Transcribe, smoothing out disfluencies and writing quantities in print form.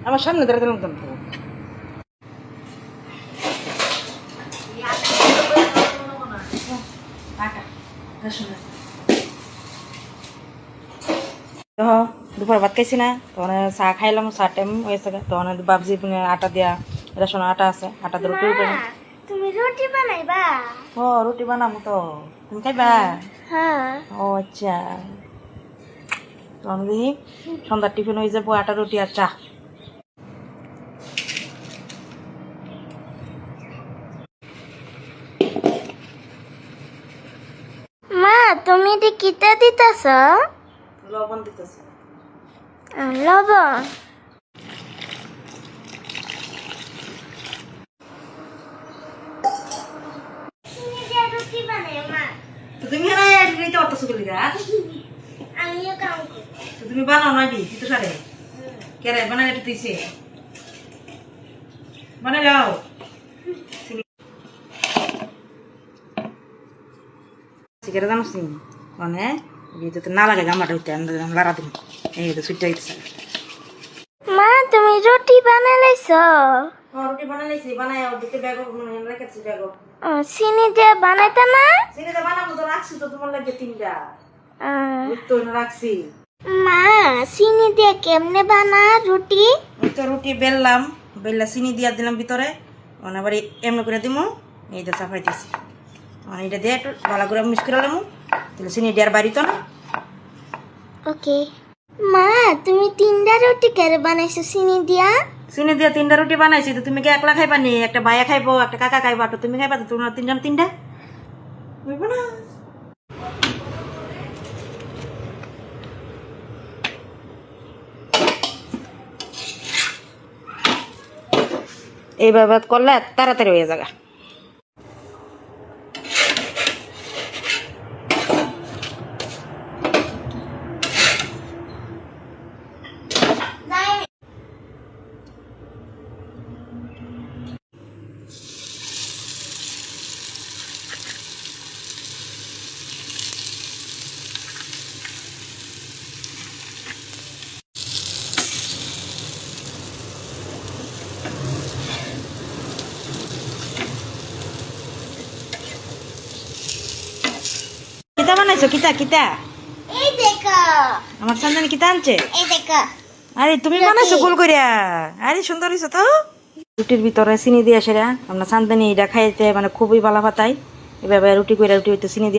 আমার সামনে দাঁড়াতে লাগতাম দুপুর ভাত খাইছি না তখন চাহ খাইলাম চাহ টাইম হয়েছে তখন ভাবছি আটা দিয়া রেশন আটা আছে আটা দিয়ে রুটি করে তুমি রুটি বানাইবা? ও রুটি বানাবো তো তুমি খাইবা? হ্যাঁ। ও আচ্ছা তখন দেখি সন্ধ্যার টিফিন হয়ে যাবো আটা রুটি আর চা। মা তুমি এটি কিতা দিতেছ? লবণ দিতেছি। লবণ? রুটি বানাই মা। তুমি আমিও কাম করি। তুমি বানাও নাকি তো সারে কেরে বানালে একটু দিছে বানাই যাও সিগারে জানোস নি মানে বিয়েতে না লাগে গামলাটা উঠতে লাড়া দিন এই তো সুইটটা দিতেছে। মা তুমি রুটি বানাইছ? রুটি বানাইছি বানাই দিতে ব্যাগ রেখেছি ব্যাগ চিনি দিয়ে বানাইতা না? চিনিতে বানাবো তো রাখছি তো তোমার লাগে তিনটা তো রাখছি। মা চিনি দিয়ে কেমনে বানা রুটি? ওই তো রুটি বেললাম বেললা চিনি দিয়া দিলাম ভিতরে মানে আবার এমনি করে দিমু এইটা চাপাই দিছি মানে এটা দিয়ে একটু ভালো করে মিক্স করে দিলাম তাহলে চিনি দেওয়ার বাড়িত না। ওকে মা তুমি তিনটা রুটি কেড়ে বানাইছো চিনি দিয়া? চিনি দিয়া তিনটা রুটি বানাইছি তো তুমি কি একলা খাইবা নি? একটা ভাইয়া খাইবো একটা কাকা খাইবা তো তুমি খাইবা তো তোমার তিনজন তিনটা বুঝবো না। এইভাবে করলে তাড়াতাড়ি হয়ে যাবে। কিতা বানাইছো কিতা কিতা? এই দেখো আমার সন্তান কিতা আনছে? এই দেখো। আরে তুমি বানাইছো গোল করিয়া আরে সুন্দর হয়েছে তো। রুটির ভিতরে চিনি দিয়ে সেরা আমরা সান্তানি এটা খাইতে মানে খুবই ভালো পাতাই এভাবে রুটি করে রুটি হইতে চিনি দিয়ে